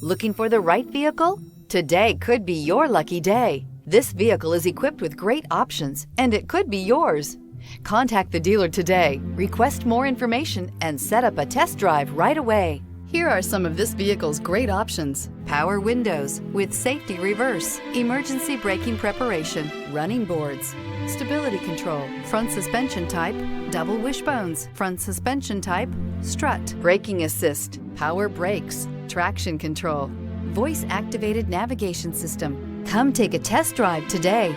Looking for the right vehicle? Today could be your lucky day. This vehicle is equipped with great options, and it could be yours. Contact the dealer today, request more information, and set up a test drive right away. Here are some of this vehicle's great options: power windows with safety reverse, emergency braking preparation, running boards, stability control, front suspension type, double wishbones, front suspension type, strut, braking assist, power brakes, traction control, voice activated navigation system. Come take a test drive today.